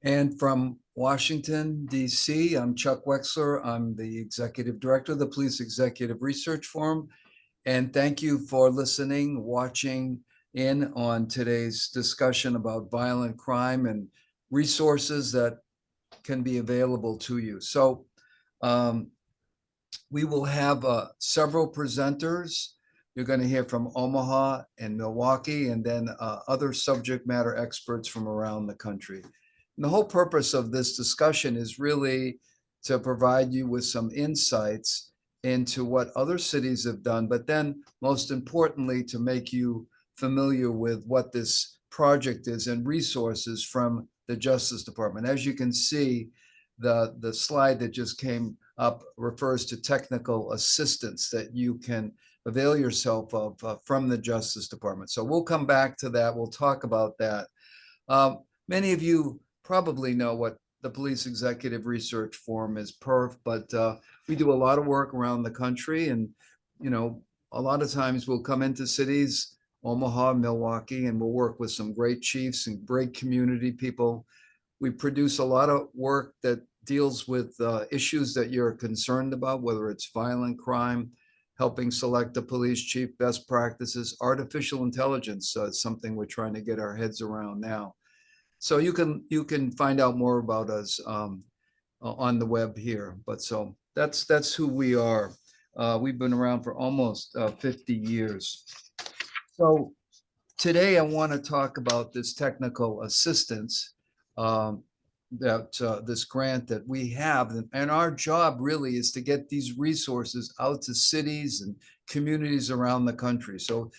And from Washington, D.C., I'm Chuck Wexler. I'm the Executive Director of the Police Executive Research Forum. And thank you for listening, watching in on today's discussion about violent crime and resources that can be available to you. So we will have several presenters. You're going to hear from Omaha and Milwaukee, and then other subject matter experts from around the country. And the whole purpose of this discussion is really to provide you with some insights into what other cities have done, but then most importantly, to make you familiar with what this project is and resources from the Justice Department. As you can see, the slide that just came up refers to technical assistance that you can avail yourself of from the Justice Department. So we'll come back to that. We'll talk about that. Many of you probably know what the Police Executive Research Forum is, PERF, but we do a lot of work around the country. And, you know, a lot of times we'll come into cities, Omaha, Milwaukee, and we'll work with some great chiefs and great community people. We produce a lot of work that deals with issues that you're concerned about, whether it's violent crime, helping select a police chief, best practices, artificial intelligence, something we're trying to get our heads around now. So you can find out more about us on the web here. But so that's who we are. We've been around for almost 50 years. So today I want to talk about this technical assistance that this grant that we have, and our job really is to get these resources out to cities and communities around the country. So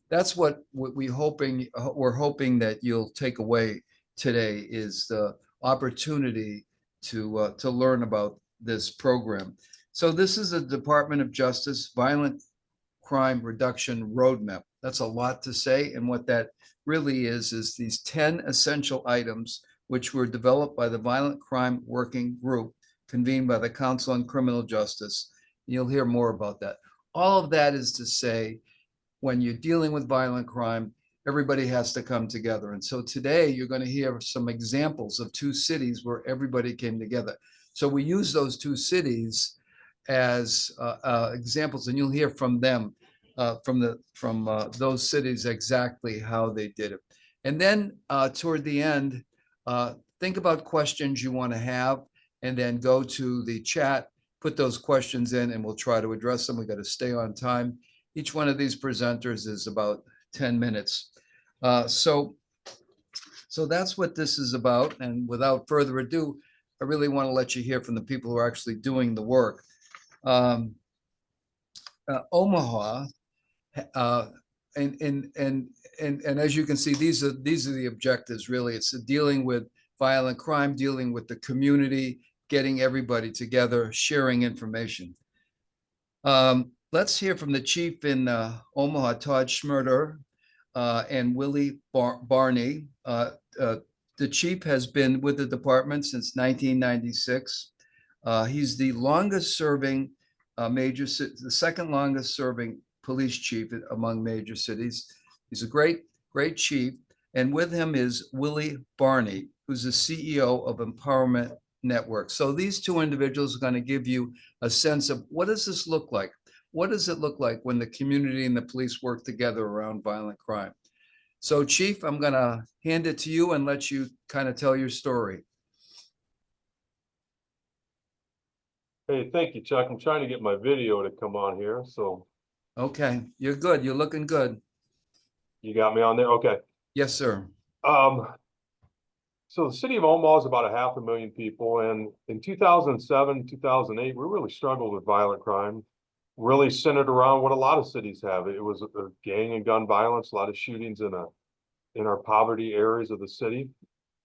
that's what we're hoping that you'll take away today is the opportunity to learn about this program. So this is a Department of Justice Violent Crime Reduction Roadmap. That's a lot to say, and what that really is these 10 essential items which were developed by the Violent Crime Working Group, convened by the Council on Criminal Justice. You'll hear more about that. All of that is to say, when you're dealing with violent crime, everybody has to come together. And so today you're going to hear some examples of two cities where everybody came together. So we use those two cities as examples, and you'll hear from them, from those cities exactly how they did it. And then toward the end, think about questions you want to have, and then go to the chat, put those questions in, and we'll try to address them. We got to stay on time. Each one of these presenters is about 10 minutes. So that's what this is about. And without further ado, I really want to let you hear from the people who are actually doing the work. Omaha, and as you can see, these are the objectives. Really, it's dealing with violent crime, dealing with the community, getting everybody together, sharing information. Let's hear from the chief in Omaha, Todd Schmurder, and Willie Barney. The chief has been with the department since 1996. He's the longest serving the second longest serving police chief among major cities. He's a great chief. And with him is Willie Barney, who's the CEO of Empowerment Network. So these two individuals are going to give you a sense of what does this look like? What does it look like when the community and the police work together around violent crime? So Chief, I'm going to hand it to you and let you kind of tell your story. Hey, thank you, Chuck. I'm trying to get my video to come on here. So, okay, you're good. You're looking good. You got me on there? Okay. Yes, sir. So the city of Omaha is about 500,000 people. And in 2007, 2008, we really struggled with violent crime, really centered around what a lot of cities have. It was a gang and gun violence, a lot of shootings in our poverty areas of the city.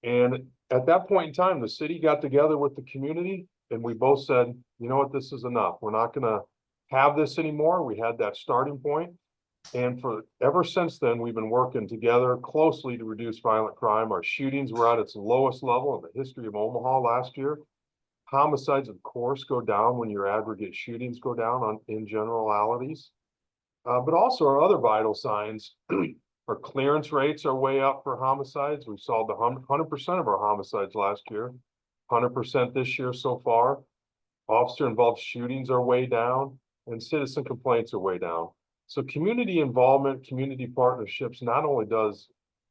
And at that point in time, the city got together with the community and we both said, you know what, this is enough. We're not going to have this anymore. We had that starting point. And ever since then, we've been working together closely to reduce violent crime. Our shootings were at its lowest level in the history of Omaha last year. Homicides, of course, go down when your aggregate shootings go down in generalities. But also our other vital signs Our clearance rates are way up for homicides. We solved 100% of our homicides last year, 100% this year so far. Officer-involved shootings are way down, and citizen complaints are way down. So community involvement, community partnerships not only does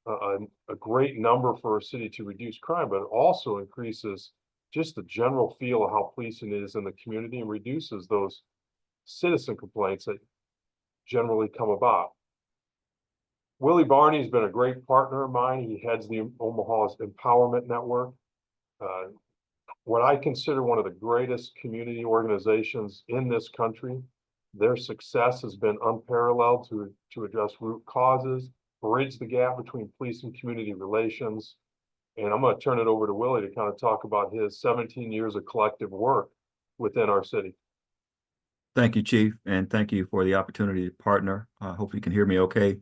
a great number for our city to reduce crime, but it also increases just the general feel of how policing is in the community and reduces those citizen complaints that generally come about. Willie Barney's been a great partner of mine. He heads the Omaha's Empowerment Network. What I consider one of the greatest community organizations in this country. Their success has been unparalleled to address root causes, bridge the gap between police and community relations. And I'm going to turn it over to Willie to kind of talk about his 17 years of collective work within our city. Thank you, Chief, and thank you for the opportunity to partner. Hope you can hear me okay.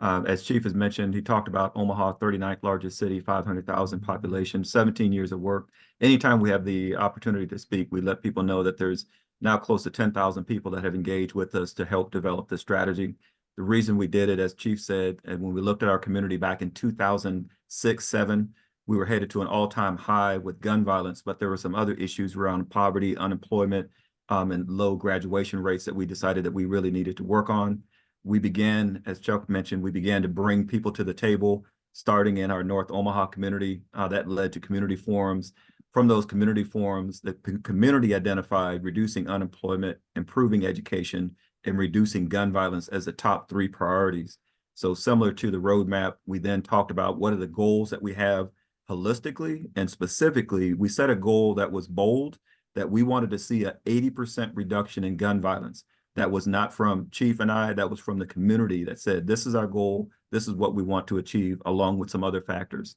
As Chief has mentioned, he talked about Omaha, 39th largest city, 500,000 population, 17 years of work. Anytime we have the opportunity to speak, we let people know that there's now close to 10,000 people that have engaged with us to help develop this strategy. The reason we did it, as Chief said, and when we looked at our community back in 2006-07, we were headed to an all-time high with gun violence, but there were some other issues around poverty, unemployment, and low graduation rates that we decided that we really needed to work on. We began, as Chuck mentioned, we began to bring people to the table, starting in our North Omaha community. That led to community forums. From those community forums, the community identified reducing unemployment, improving education, and reducing gun violence as the top 3 priorities. So similar to the roadmap, we then talked about what are the goals that we have holistically, and specifically, we set a goal that was bold, that we wanted to see an 80% reduction in gun violence. That was not from Chief and I, that was from the community that said, this is our goal, this is what we want to achieve, along with some other factors.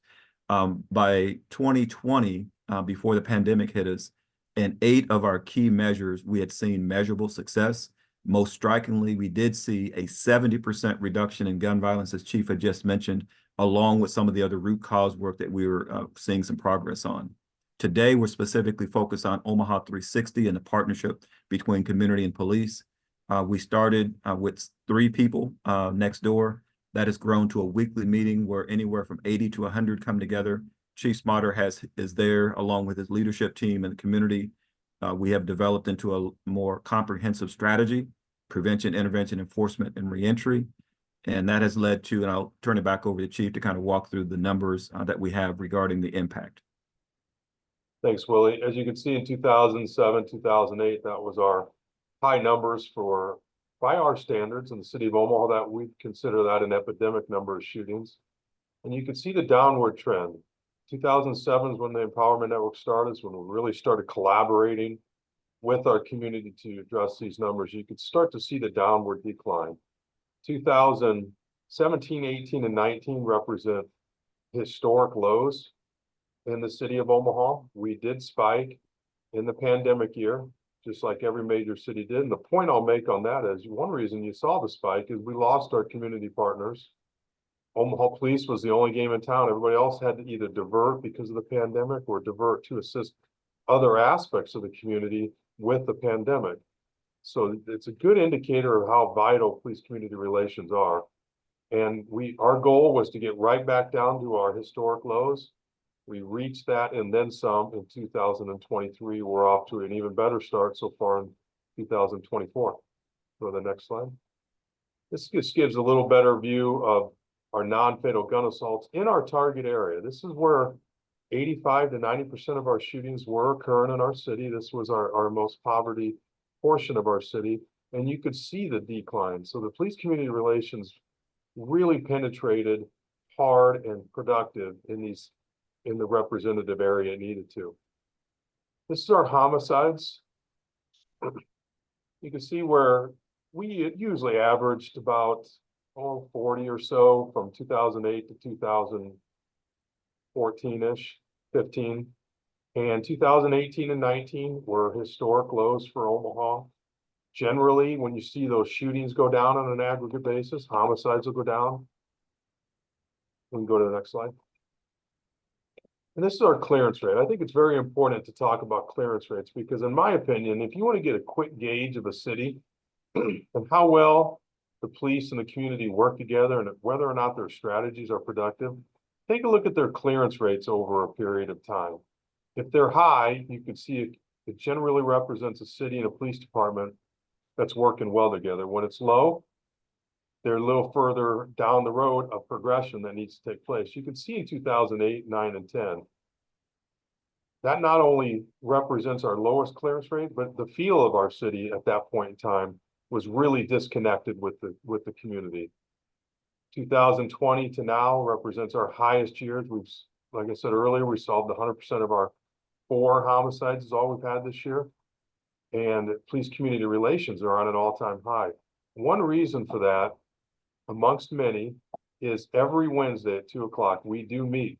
By 2020, before the pandemic hit us, in 8 of our key measures, we had seen measurable success. Most strikingly, we did see a 70% reduction in gun violence, as Chief had just mentioned, along with some of the other root cause work that we were seeing some progress on. Today, we're specifically focused on Omaha 360 and the partnership between community and police. We started with 3 people next door. That has grown to a weekly meeting where anywhere from 80 to 100 come together. Chief Smarter is there along with his leadership team and the community. We have developed into a more comprehensive strategy, prevention, intervention, enforcement, and reentry. And that has led to, and I'll turn it back over to Chief to kind of walk through the numbers that we have regarding the impact. Thanks, Willie. As you can see, in 2007, 2008, that was our high numbers by our standards in the city of Omaha, that we consider that an epidemic number of shootings. And you can see the downward trend. 2007 is when the Empowerment Network started, is when we really started collaborating with our community to address these numbers. You could start to see the downward decline. 2017, 18, and 19 represent historic lows in the city of Omaha. We did spike in the pandemic year, just like every major city did. And the point I'll make on that is one reason you saw the spike is we lost our community partners. Omaha Police was the only game in town. Everybody else had to either divert because of the pandemic or divert to assist other aspects of the community with the pandemic. So it's a good indicator of how vital police community relations are. And our goal was to get right back down to our historic lows. We reached that and then some in 2023. We're off to an even better start so far in 2024. Go to the next slide. This just gives a little better view of our non-fatal gun assaults in our target area. This is where 85 to 90% of our shootings were occurring in our city. This was our most poverty portion of our city, and you could see the decline. So the police community relations really penetrated hard and productive in the representative area it needed to. This is our homicides. You can see where we usually averaged about 40 or so from 2008 to 2014-ish, 15. And 2018 and 19 were historic lows for Omaha. Generally, when you see those shootings go down on an aggregate basis, homicides will go down. We can go to the next slide. And this is our clearance rate. I think it's very important to talk about clearance rates because in my opinion, if you want to get a quick gauge of a city and how well the police and the community work together and whether or not their strategies are productive, take a look at their clearance rates over a period of time. If they're high, you can see it generally represents a city and a police department that's working well together. When it's low, they're a little further down the road of progression that needs to take place. You can see in 2008, 9, and 10, that not only represents our lowest clearance rate, but the feel of our city at that point in time was really disconnected with the community. 2020 to now represents our highest years. We've, like I said earlier, we solved 100% of our 4 homicides is all we've had this year. And police community relations are on an all-time high. One reason for that, amongst many, is every Wednesday at 2 o'clock, we do meet.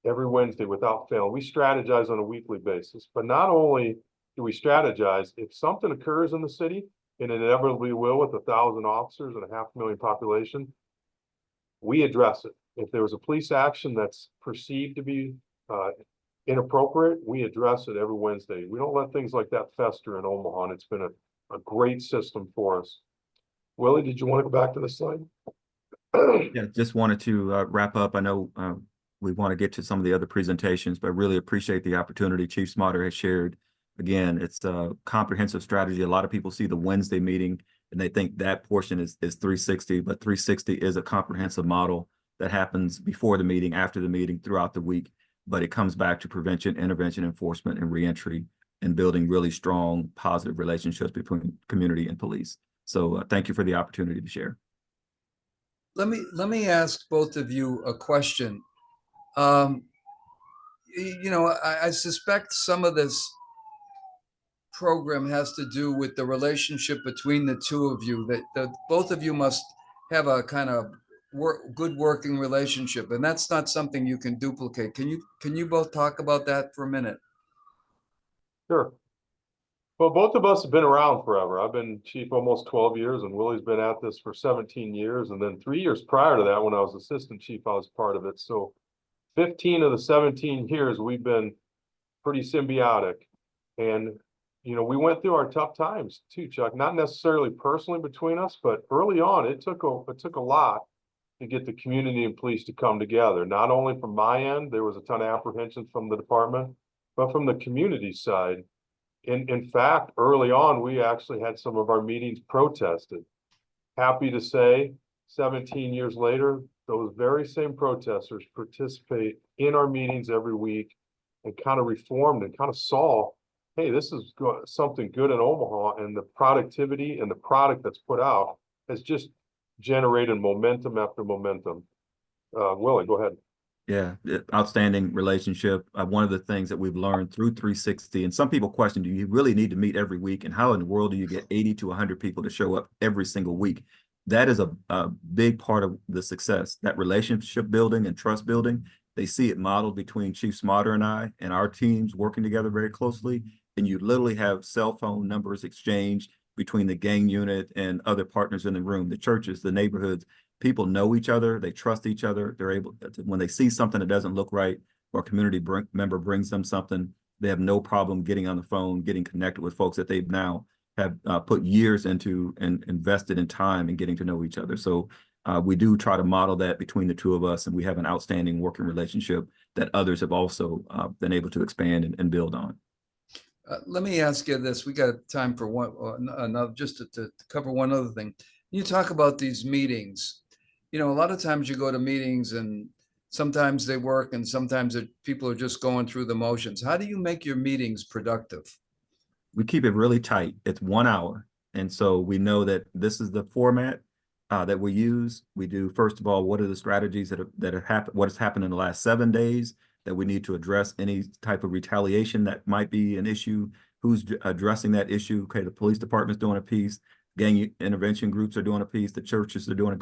Every Wednesday without fail. We strategize on a weekly basis. But not only do we strategize, if something occurs in the city, and it inevitably will with 1,000 officers and a 500,000 population, we address it. If there was a police action that's perceived to be inappropriate, we address it every Wednesday. We don't let things like that fester in Omaha, and it's been a great system for us. Willie, did you want to go back to the slide? Yeah, just wanted to wrap up. I know we want to get to some of the other presentations, but really appreciate the opportunity Chief Smarter has shared. Again, it's a comprehensive strategy. A lot of people see the Wednesday meeting and they think that portion is 360, but 360 is a comprehensive model that happens before the meeting, after the meeting, throughout the week. But it comes back to prevention, intervention, enforcement, and reentry, and building really strong, positive relationships between community and police. So thank you for the opportunity to share. Let me ask both of you a question. I suspect some of this program has to do with the relationship between the two of you, that both of you must have a kind of good working relationship, and that's not something you can duplicate. Can you both talk about that for a minute? Sure. Well, both of us have been around forever. I've been chief almost 12 years, and Willie's been at this for 17 years. And then 3 years prior to that, when I was assistant chief, I was part of it. So 15 of the 17 years, we've been pretty symbiotic. And, we went through our tough times too, Chuck, not necessarily personally between us, but early on, it took a lot to get the community and police to come together. Not only from my end, there was a ton of apprehension from the department, but from the community side. In fact, early on, we actually had some of our meetings protested. Happy to say, 17 years later, those very same protesters participate in our meetings every week and kind of reformed and kind of saw, hey, this is something good in Omaha, and the productivity and the product that's put out has just generated momentum after momentum. Willie, go ahead. Yeah, outstanding relationship. One of the things that we've learned through 360, and some people question, do you really need to meet every week? And how in the world do you get 80 to 100 people to show up every single week? That is a big part of the success, that relationship building and trust building. They see it modeled between Chief Smarter and I and our teams working together very closely. And you literally have cell phone numbers exchanged between the gang unit and other partners in the room, the churches, the neighborhoods. People know each other, they trust each other. They're able to, when they see something that doesn't look right, or a community member brings them something, they have no problem getting on the phone, getting connected with folks that they've now have put years into and invested in time in getting to know each other. So we do try to model that between the two of us, and we have an outstanding working relationship that others have also been able to expand and build on. Let me ask you this. We got time for another, just to cover one other thing. You talk about these meetings. A lot of times you go to meetings and sometimes they work and sometimes people are just going through the motions. How do you make your meetings productive? We keep it really tight. It's 1 hour. And so we know that this is the format that we use. We do, first of all, what are the strategies that have happened, what has happened in the last 7 days that we need to address, any type of retaliation that might be an issue, who's addressing that issue. Okay, the police department's doing a piece, gang intervention groups are doing a piece, the churches are doing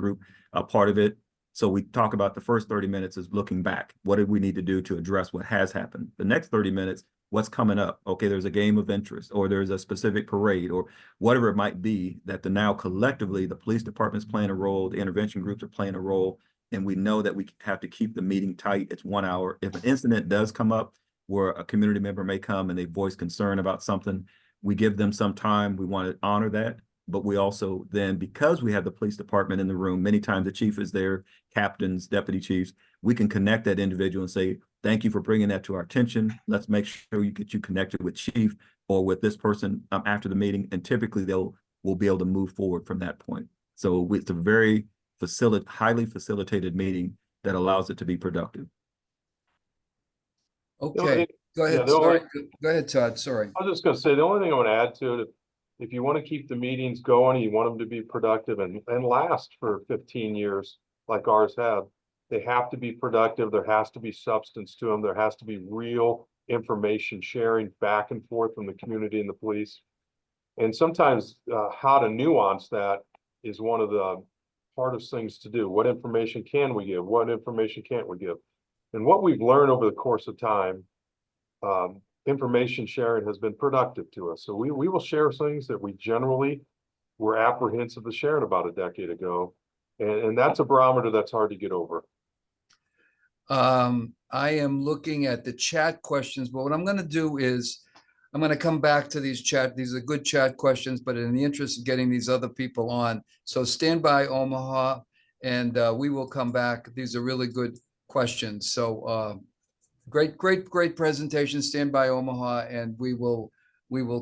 a part of it. So we talk about the first 30 minutes is looking back. What did we need to do to address what has happened? The next 30 minutes, what's coming up? Okay, there's a game of interest, or there's a specific parade, or whatever it might be that now collectively the police department's playing a role, the intervention groups are playing a role, and we know that we have to keep the meeting tight. It's 1 hour. If an incident does come up where a community member may come and they voice concern about something, we give them some time. We want to honor that. but we also then, because we have the police department in the room, many times the chief is there, captains, deputy chiefs, we can connect that individual and say, thank you for bringing that to our attention. Let's make sure you get you connected with chief or with this person after the meeting. And typically we'll be able to move forward from that point. So it's a very highly facilitated meeting that allows it to be productive. Okay, go ahead. Sorry. Go ahead, Todd. Sorry. I was just gonna say, the only thing I want to add to it, if you want to keep the meetings going, you want them to be productive and last for 15 years like ours have, they have to be productive. There has to be substance to them. There has to be real information sharing back and forth from the community and the police. And sometimes how to nuance that is one of the hardest things to do. What information can we give? What information can't we give? And what we've learned over the course of time, information sharing has been productive to us. So we will share things that we generally were apprehensive of sharing about a decade ago. And that's a barometer that's hard to get over. I am looking at the chat questions, but what I'm going to do is I'm going to come back to these chat. These are good chat questions, but in the interest of getting these other people on. So stand by, Omaha, and we will come back. These are really good questions. So great presentation. Stand by, Omaha, and we will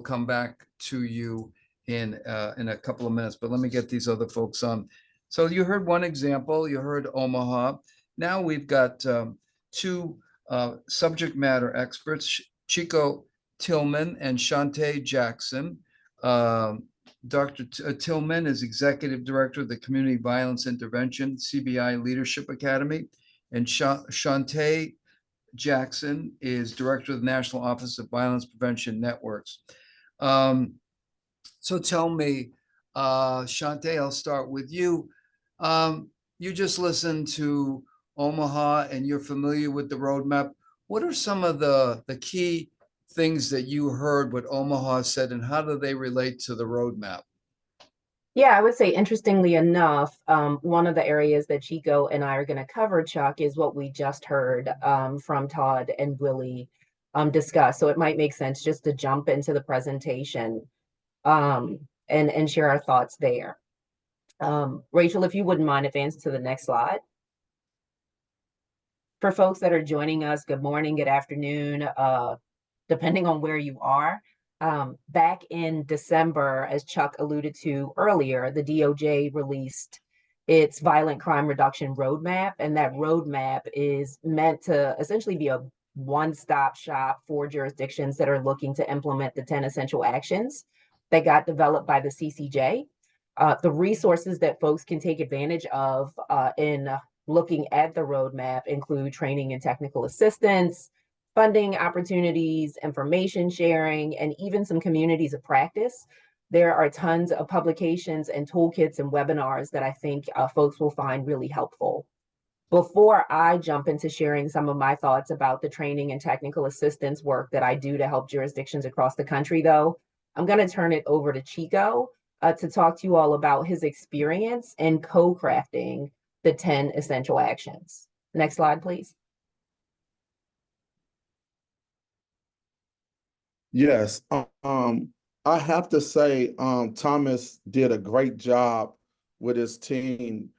come back to you in a couple of minutes. But let me get these other folks on. So you heard one example. You heard Omaha. Now we've got two subject matter experts, Chico Tillman and Shantae Jackson. Dr. Tillman is Executive Director of the Community Violence Intervention CBI Leadership Academy, and Shantae Jackson is Director of the National Office of Violence Prevention Networks. So tell me, Shantae, I'll start with you. You just listened to Omaha and you're familiar with the roadmap. What are some of the key things that you heard what Omaha said, and how do they relate to the roadmap? Yeah, I would say, interestingly enough, one of the areas that Chico and I are going to cover, Chuck, is what we just heard from Todd and Willie discuss. So it might make sense just to jump into the presentation and share our thoughts there. Rachel, if you wouldn't mind, advance to the next slide. For folks that are joining us, good morning, good afternoon, depending on where you are. Back in December, as Chuck alluded to earlier, the DOJ released its violent crime reduction roadmap, and that roadmap is meant to essentially be a one-stop shop for jurisdictions that are looking to implement the 10 essential actions that got developed by the CCJ. The resources that folks can take advantage of in looking at the roadmap include training and technical assistance, funding opportunities, information sharing, and even some communities of practice. There are tons of publications and toolkits and webinars that I think folks will find really helpful. Before I jump into sharing some of my thoughts about the training and technical assistance work that I do to help jurisdictions across the country, though, I'm going to turn it over to Chico to talk to you all about his experience in co-crafting the 10 essential actions. Next slide, please. Yes, I have to say, Thomas did a great job with his team,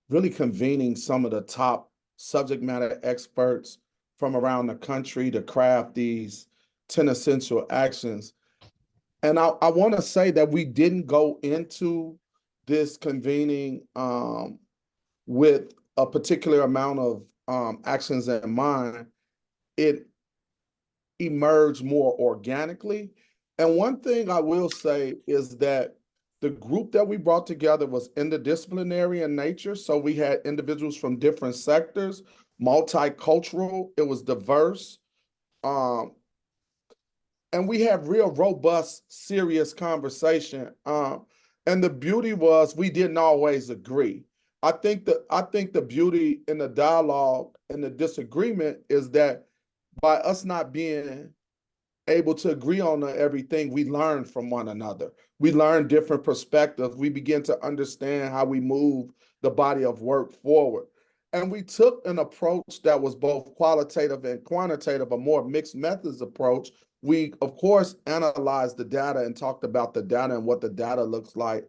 really convening some of the top subject matter experts from around the country to craft these 10 essential actions. And I want to say that we didn't go into this convening with a particular amount of actions in mind. It emerged more organically. And one thing I will say is that the group that we brought together was interdisciplinary in nature. So we had individuals from different sectors, multicultural, it was diverse. And we had real robust, serious conversation. And the beauty was we didn't always agree. I think the beauty in the dialogue and the disagreement is that by us not being able to agree on everything, we learn from one another. We learn different perspectives. We begin to understand how we move the body of work forward. And we took an approach that was both qualitative and quantitative, a more mixed methods approach, We, of course, analyzed the data and talked about the data and what the data looks like.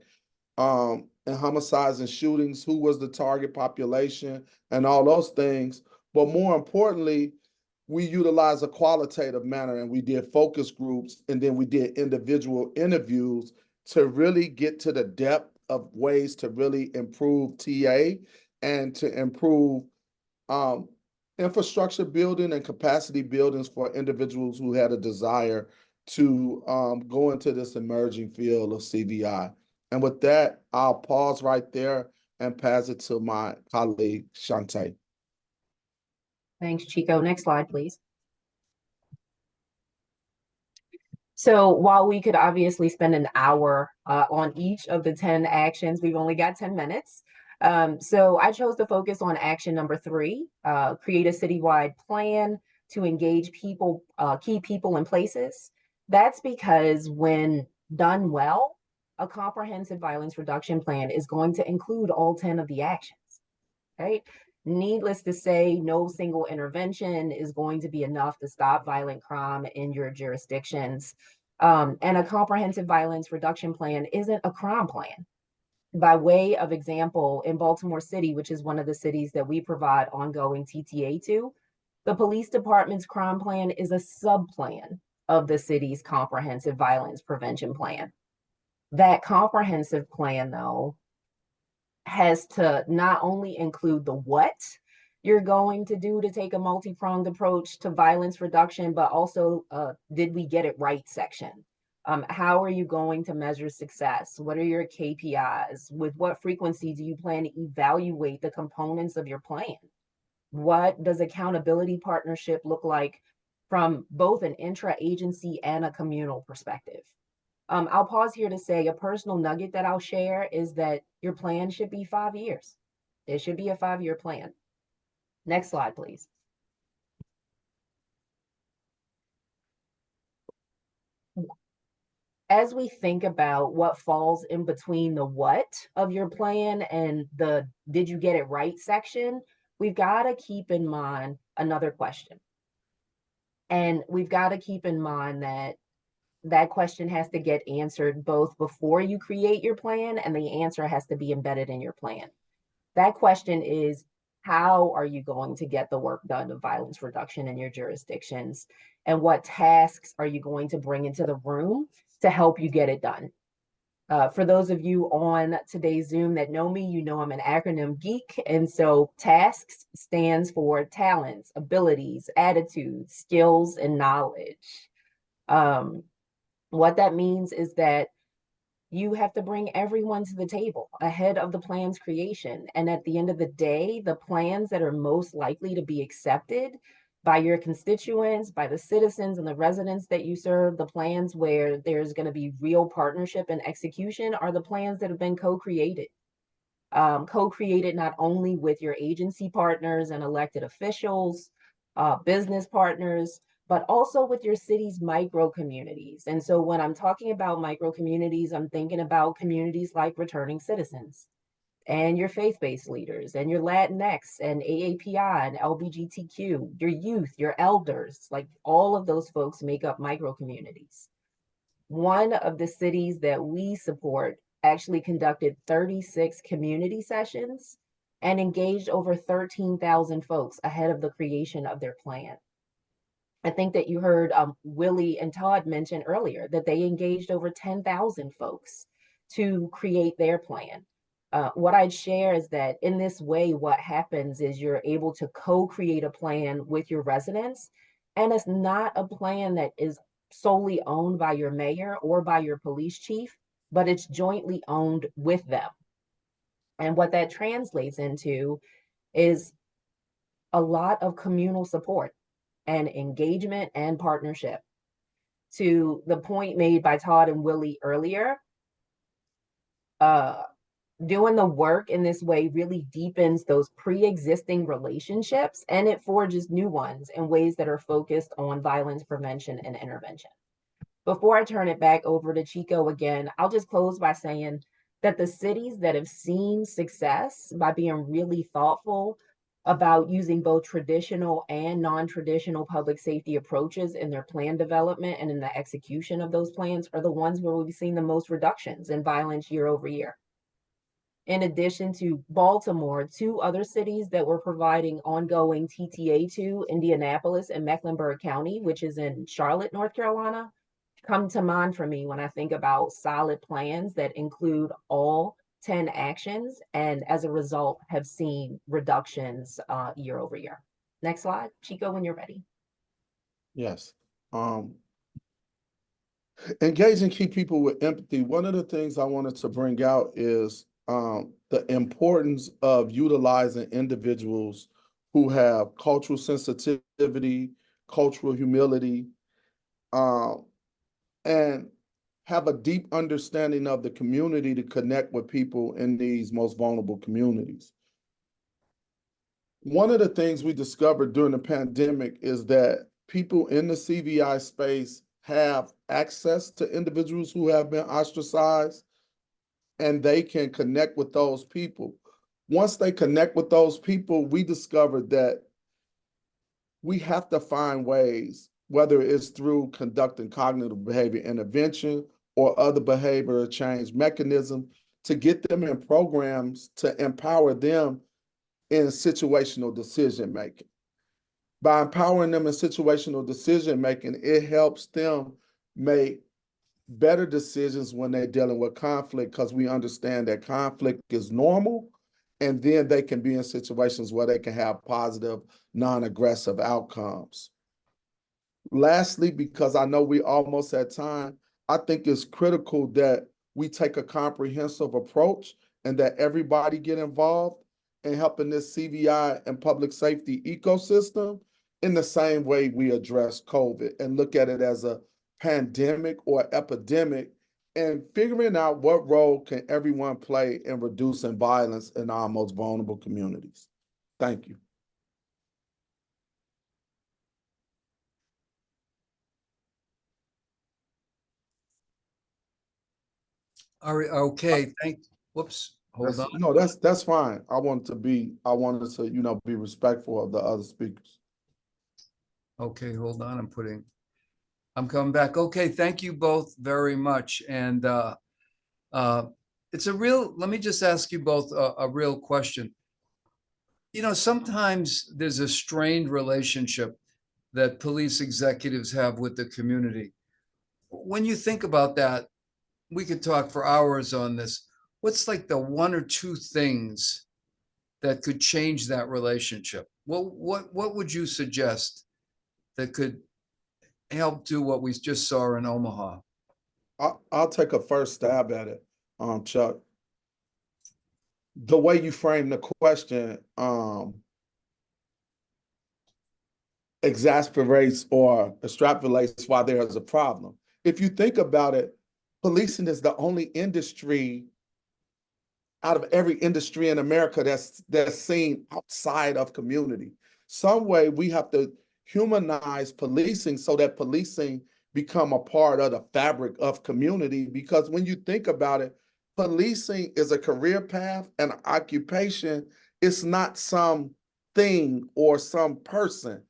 And homicides and shootings, who was the target population, and all those things. But more importantly, we utilized a qualitative manner, and we did focus groups, and then we did individual interviews to really get to the depth of ways to really improve TA and to improve infrastructure building and capacity buildings for individuals who had a desire to go into this emerging field of CVI. And with that, I'll pause right there and pass it to my colleague, Shantae. Thanks, Chico. Next slide, please. So while we could obviously spend an hour on each of the 10 actions, we've only got 10 minutes. So I chose to focus on action number 3, create a citywide plan to engage people, key people and places. That's because when done well, a comprehensive violence reduction plan is going to include all 10 of the actions, right? Needless to say, no single intervention is going to be enough to stop violent crime in your jurisdictions. And a comprehensive violence reduction plan isn't a crime plan. By way of example, in Baltimore City, which is one of the cities that we provide ongoing TTA to, the police department's crime plan is a sub-plan of the city's comprehensive violence prevention plan. That comprehensive plan, though, has to not only include the what you're going to do to take a multi-pronged approach to violence reduction, but also did we get it right section. How are you going to measure success? What are your KPIs? With what frequency do you plan to evaluate the components of your plan? What does accountability partnership look like from both an intra-agency and a communal perspective? I'll pause here to say a personal nugget that I'll share is that your plan should be 5 years. It should be a 5-year plan. Next slide, please. As we think about what falls in between the what of your plan and the did you get it right section, we've got to keep in mind another question. And we've got to keep in mind that that question has to get answered both before you create your plan, and the answer has to be embedded in your plan. That question is, how are you going to get the work done of violence reduction in your jurisdictions? And what tasks are you going to bring into the room to help you get it done? For those of you on today's Zoom that know me, you know I'm an acronym geek. And so tasks stands for talents, abilities, attitudes, skills, and knowledge. What that means is that you have to bring everyone to the table ahead of the plan's creation. And at the end of the day, the plans that are most likely to be accepted by your constituents, by the citizens and the residents that you serve, the plans where there's going to be real partnership and execution are the plans that have been co-created. Co-created not only with your agency partners and elected officials, business partners, but also with your city's micro communities. And so when I'm talking about micro communities, I'm thinking about communities like returning citizens and your faith-based leaders and your Latinx and AAPI and LGBTQ, your youth, your elders, like all of those folks make up micro communities. One of the cities that we support actually conducted 36 community sessions and engaged over 13,000 folks ahead of the creation of their plan. I think that you heard Willie and Todd mention earlier that they engaged over 10,000 folks to create their plan. What I'd share is that in this way, what happens is you're able to co-create a plan with your residents, and it's not a plan that is solely owned by your mayor or by your police chief, but it's jointly owned with them. And what that translates into is a lot of communal support and engagement and partnership. To the point made by Todd and Willie earlier, doing the work in this way really deepens those pre-existing relationships, and it forges new ones in ways that are focused on violence prevention and intervention. Before I turn it back over to Chico again, I'll just close by saying that the cities that have seen success by being really thoughtful about using both traditional and non-traditional public safety approaches in their plan development and in the execution of those plans are the ones where we've seen the most reductions in violence year over year. In addition to Baltimore, two other cities that were providing ongoing TTA to, Indianapolis and Mecklenburg County, which is in Charlotte, North Carolina, come to mind for me when I think about solid plans that include all 10 actions, and as a result have seen reductions year over year. Next slide, Chico, when you're ready. Yes. Engaging key people with empathy. One of the things I wanted to bring out is the importance of utilizing individuals who have cultural sensitivity, cultural humility, and have a deep understanding of the community to connect with people in these most vulnerable communities. One of the things we discovered during the pandemic is that people in the CVI space have access to individuals who have been ostracized, and they can connect with those people. Once they connect with those people, we discovered that we have to find ways, whether it's through conducting cognitive behavior intervention or other behavioral change mechanism, to get them in programs to empower them in situational decision making. By empowering them in situational decision making, it helps them make better decisions when they're dealing with conflict, because we understand that conflict is normal, and then they can be in situations where they can have positive, non-aggressive outcomes. Lastly, because I know we almost at time, I think it's critical that we take a comprehensive approach and that everybody get involved in helping this CVI and public safety ecosystem in the same way we address COVID, and look at it as a pandemic or epidemic, and figuring out what role can everyone play in reducing violence in our most vulnerable communities. Thank you. All right, okay, whoops, hold on. No, that's fine. I wanted to, be respectful of the other speakers. Okay, hold on, I'm coming back. Okay, thank you both very much. And let me just ask you both a real question. Sometimes there's a strained relationship that police executives have with the community. When you think about that, we could talk for hours on this. What's like the one or two things that could change that relationship? What would you suggest that could help do what we just saw in Omaha? I'll take a first stab at it, Chuck. The way you frame the question exasperates or extrapolates why there is a problem. If you think about it, policing is the only industry out of every industry in America that's seen outside of community. Some way we have to humanize policing so that policing become a part of the fabric of community. Because when you think about it, policing is a career path and an occupation. It's not some thing or some person.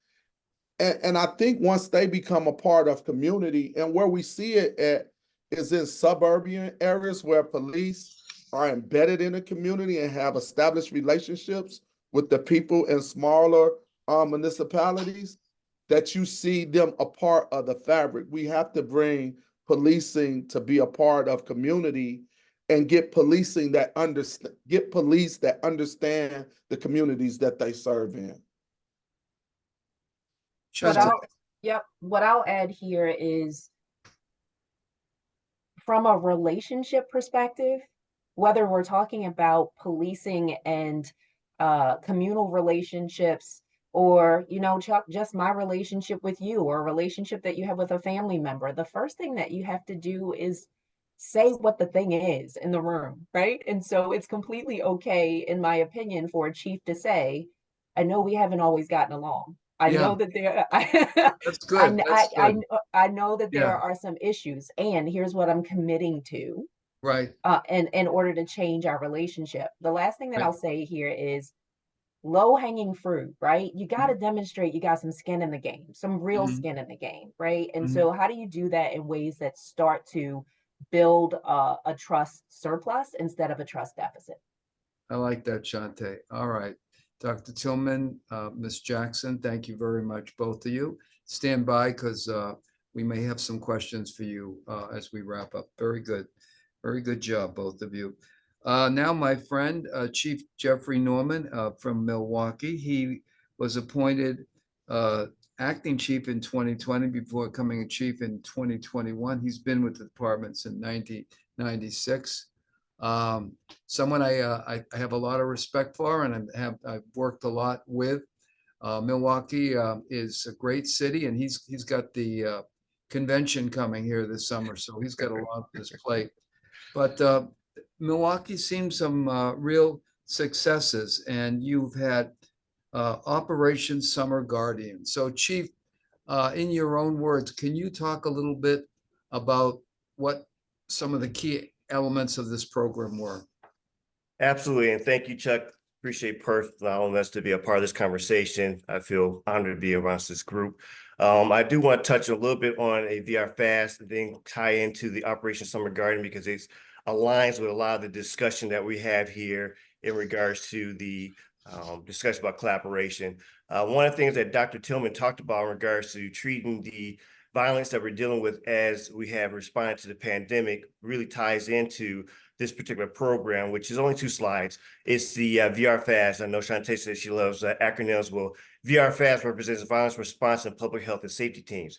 And I think once they become a part of community, and where we see it at is in suburban areas where police are embedded in the community and have established relationships with the people in smaller municipalities, that you see them a part of the fabric. We have to bring policing to be a part of community and get police that understand the communities that they serve in. What I'll add here is, from a relationship perspective, whether we're talking about policing and communal relationships, or, Chuck, just my relationship with you, or a relationship that you have with a family member, the first thing that you have to do is say what the thing is in the room, right? And so it's completely okay, in my opinion, for a chief to say, I know we haven't always gotten along. I know that there That's good. I know that there Yeah. are some issues, and here's what I'm committing to. Right. In order to change our relationship. The last thing that Right. I'll say here is, low hanging fruit, right? You got to demonstrate you got some skin in the game, some real Mhm. skin in the game, right? And Mhm. so, how do you do that in ways that start to build a trust surplus instead of a trust deficit? I like that, Shante. All right. Dr. Tillman, Ms. Jackson, thank you very much, both of you. Stand by because we may have some questions for you as we wrap up. Very good. Very good job, both of you. Now, my friend, Chief Jeffrey Norman from Milwaukee, he was appointed acting chief in 2020 before becoming a chief in 2021. He's been with the department since 1996. Someone I have a lot of respect for, and I've worked a lot with. Milwaukee is a great city, and he's got the convention coming here this summer, so he's got a lot on his plate. But Milwaukee's seen some real successes, and you've had Operation Summer Guardian. So, Chief, in your own words, can you talk a little bit about what some of the key elements of this program were? Absolutely, and thank you, Chuck. Appreciate PERF allowing us to be a part of this conversation. I feel honored to be amongst this group. I do want to touch a little bit on a VR fast and then tie into the Operation Summer Garden because it aligns with a lot of the discussion that we have here in regards to the discussion about collaboration. One of the things that Dr. Tillman talked about in regards to treating the violence that we're dealing with as we have responded to the pandemic really ties into this particular program, which is only 2 slides. It's the VR FAST. I know Shantae says she loves acronyms. Well, VR FAST represents violence response and public health and safety teams.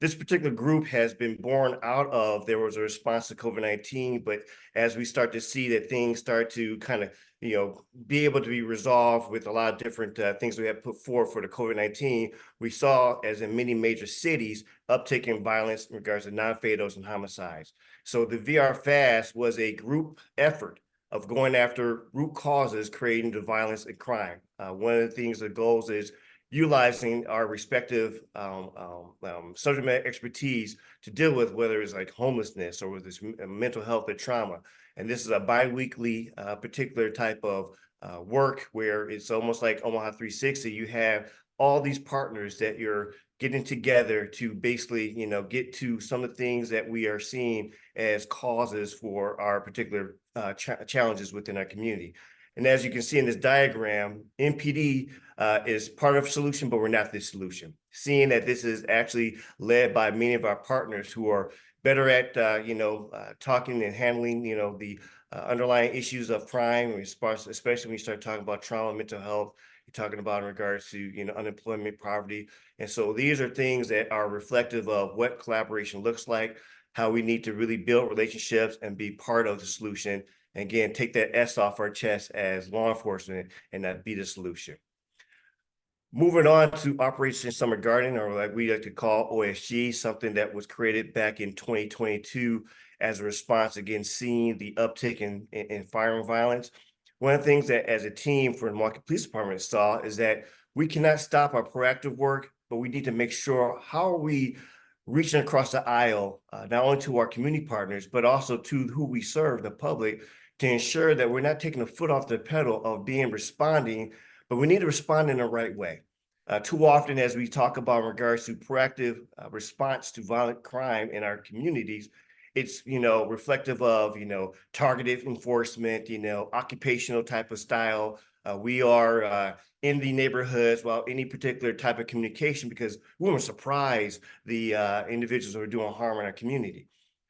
This particular group has been born out of, there was a response to COVID-19, but as we start to see that things start to kind of, be able to be resolved with a lot of different things we have put forward for the COVID-19, we saw, as in many major cities, uptick in violence in regards to non-fatals and homicides. So the VR FAST was a group effort of going after root causes creating the violence and crime. One of the things, the goals is utilizing our respective subject matter expertise to deal with whether it's like homelessness or with this mental health or trauma. And this is a bi-weekly particular type of work where it's almost like Omaha 360. You have all these partners that you're getting together to basically, get to some of the things that we are seeing as causes for our particular challenges within our community. And as you can see in this diagram, MPD is part of the solution, but we're not the solution. Seeing that this is actually led by many of our partners who are better at, talking and handling, the underlying issues of crime, especially when you start talking about trauma, mental health, you're talking about in regards to, unemployment, poverty. And so these are things that are reflective of what collaboration looks like, how we need to really build relationships and be part of the solution. And again, take that S off our chest as law enforcement and not be the solution. Moving on to Operation Summer Garden, or like we like to call OSG, something that was created back in 2022 as a response against seeing the uptick in firearm violence. One of the things that as a team for the Milwaukee Police Department saw is that we cannot stop our proactive work, but we need to make sure how are we reaching across the aisle, not only to our community partners, but also to who we serve, the public, to ensure that we're not taking a foot off the pedal of responding, but we need to respond in the right way. Too often, as we talk about in regards to proactive response to violent crime in our communities, it's, reflective of, targeted enforcement, occupational type of style. We are in the neighborhoods while any particular type of communication because we want to surprise the individuals who are doing harm in our community.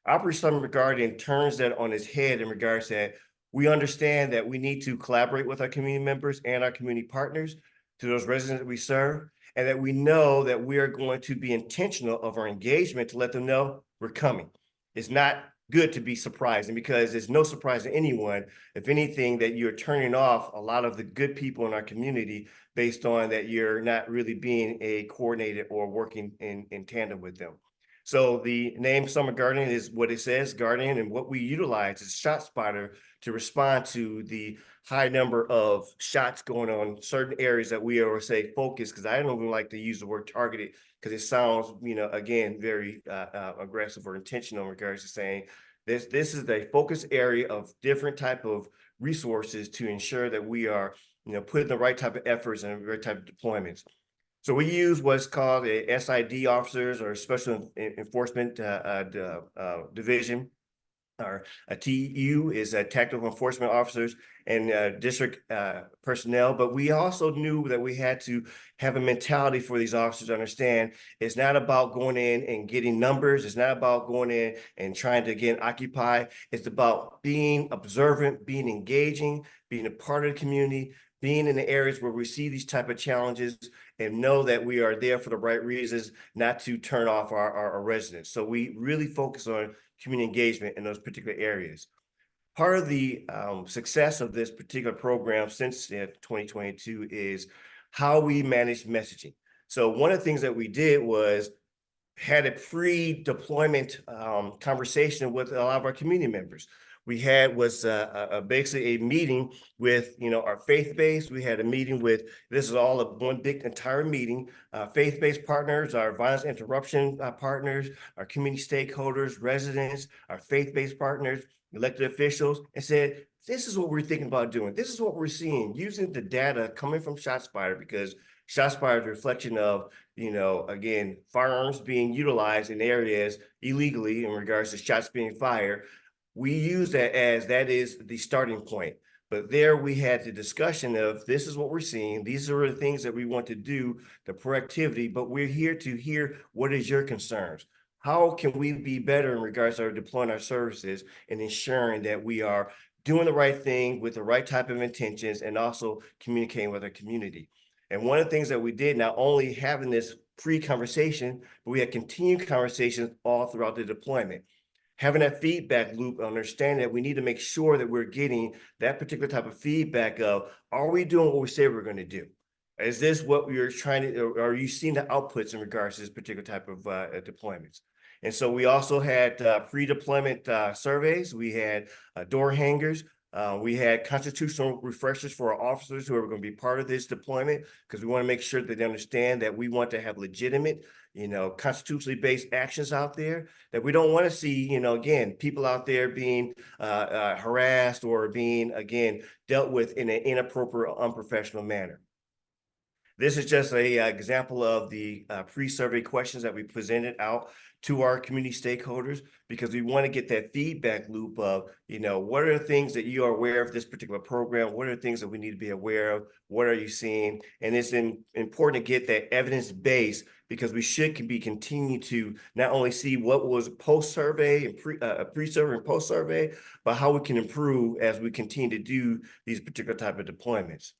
Operation Summer Guardian turns that on its head in regards to that we understand that we need to collaborate with our community members and our community partners to those residents that we serve, and that we know that we are going to be intentional of our engagement to let them know we're coming. It's not good to be surprising because there's no surprise to anyone, if anything, that you're turning off a lot of the good people in our community based on that you're not really being a coordinated or working in tandem with them. So the name Summer Guardian is what it says, Guardian, and what we utilize is ShotSpotter to respond to the high number of shots going on certain areas that we always say focus, because I don't even like to use the word targeted because it sounds, again, very aggressive or intentional in regards to saying this is a focus area of different type of resources to ensure that we are put in the right type of efforts and the right type of deployments. So we use what's called a SID officers or Special Enforcement Division. Our TU is Tactical Enforcement Officers and district personnel, but we also knew that we had to have a mentality for these officers to understand it's not about going in and getting numbers. It's not about going in and trying to, again, occupy. It's about being observant, being engaging, being a part of the community, being in the areas where we see these type of challenges and know that we are there for the right reasons, not to turn off our residents. So we really focus on community engagement in those particular areas. Part of the success of this particular program since 2022 is how we manage messaging. So one of the things that we did was had a pre-deployment conversation with a lot of our community members. We had basically a meeting with our faith-based. We had a meeting with, this is all of one big entire meeting, faith-based partners, our violence interruption partners, our community stakeholders, residents, our faith-based partners, elected officials, and said, this is what we're thinking about doing. This is what we're seeing using the data coming from ShotSpotter, because ShotSpotter is a reflection of, again, firearms being utilized in areas illegally in regards to shots being fired. We use that as that is the starting point. But there we had the discussion of this is what we're seeing. These are the things that we want to do, the proactivity, but we're here to hear what is your concerns. How can we be better in regards to deploying our services and ensuring that we are doing the right thing with the right type of intentions and also communicating with our community. And one of the things that we did, not only having this pre-conversation, but we had continued conversations all throughout the deployment. Having that feedback loop, understanding that we need to make sure that we're getting that particular type of feedback of, are we doing what we say we're going to do? Is this what we're trying to, or are you seeing the outputs in regards to this particular type of deployments? And so we also had pre-deployment surveys. We had door hangers. We had constitutional refreshers for our officers who are going to be part of this deployment, because we want to make sure that they understand that we want to have legitimate, constitutionally based actions out there, that we don't want to see, again, people out there being harassed or being, again, dealt with in an inappropriate or unprofessional manner. This is just an example of the pre-survey questions that we presented out to our community stakeholders, because we want to get that feedback loop of, what are the things that you are aware of this particular program? What are the things that we need to be aware of? What are you seeing? And it's important to get that evidence base, because we should be continue to not only see what was post-survey and pre-survey and post-survey, but how we can improve as we continue to do these particular type of deployments.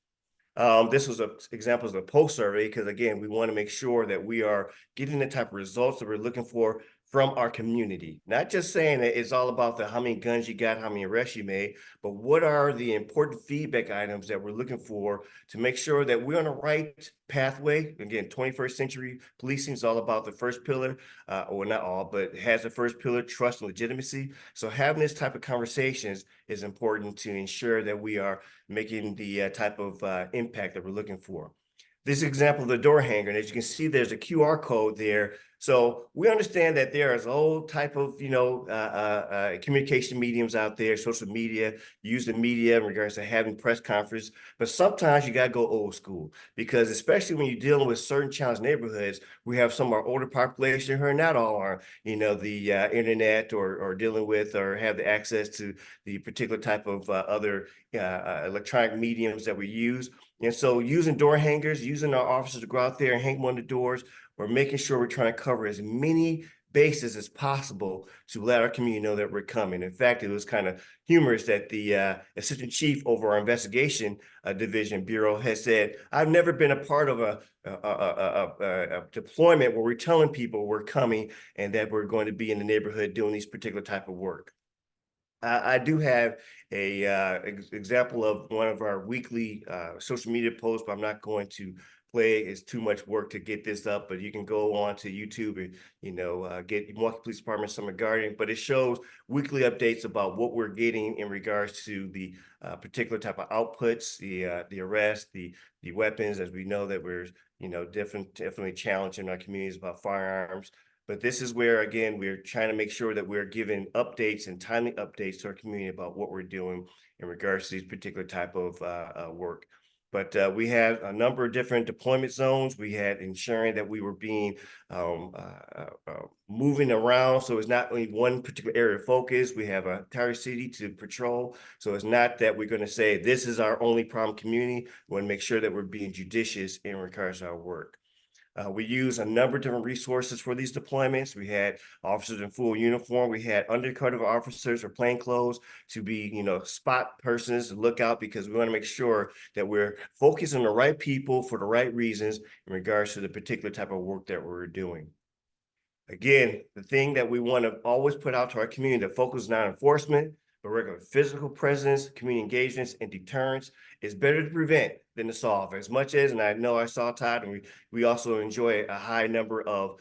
This was examples of a post survey, because again, we want to make sure that we are getting the type of results that we're looking for from our community. Not just saying that it's all about how many guns you got, how many arrests you made, but what are the important feedback items that we're looking for to make sure that we're on the right pathway. Again, 21st century policing is all about the first pillar, or not all, but it has the first pillar, trust and legitimacy. So having this type of conversations is important to ensure that we are making the type of impact that we're looking for. This example of the door hanger, and as you can see, there's a QR code there. So we understand that there is a whole type of, communication mediums out there, social media, use the media in regards to having press conference, but sometimes you got to go old school, because especially when you're dealing with certain challenged neighborhoods, we have some of our older population who are not all on, the internet or dealing with or have the access to the particular type of other electronic mediums that we use. And so using door hangers, using our officers to go out there and hang one of the doors, we're making sure we're trying to cover as many bases as possible to let our community know that we're coming. In fact, it was kind of humorous that the assistant chief over our investigation division bureau has said, I've never been a part of a deployment where we're telling people we're coming and that we're going to be in the neighborhood doing these particular type of work. I do have a example of one of our weekly social media posts, but I'm not going to play. It's too much work to get this up, but you can go on to YouTube and get Milwaukee Police Department Summer Guardian. But it shows weekly updates about what we're getting in regards to the particular type of outputs, the arrests, the weapons, as we know that we're definitely challenging our communities about firearms. But this is where, again, we're trying to make sure that we're giving updates and timely updates to our community about what we're doing in regards to these particular type of work. But we had a number of different deployment zones. We had ensuring that we were being moving around. So it's not only one particular area of focus. We have an entire city to patrol. So it's not that we're going to say this is our only problem community. We want to make sure that we're being judicious in regards to our work. We use a number of different resources for these deployments. We had officers in full uniform. We had undercover officers or plainclothes to be, spot persons to look out, because we want to make sure that we're focused on the right people for the right reasons in regards to the particular type of work that we're doing. Again, the thing that we want to always put out to our community that focuses on enforcement, but regular physical presence, community engagements, and deterrence is better to prevent than to solve. As much as, and I know I saw Todd, and we also enjoy a high number of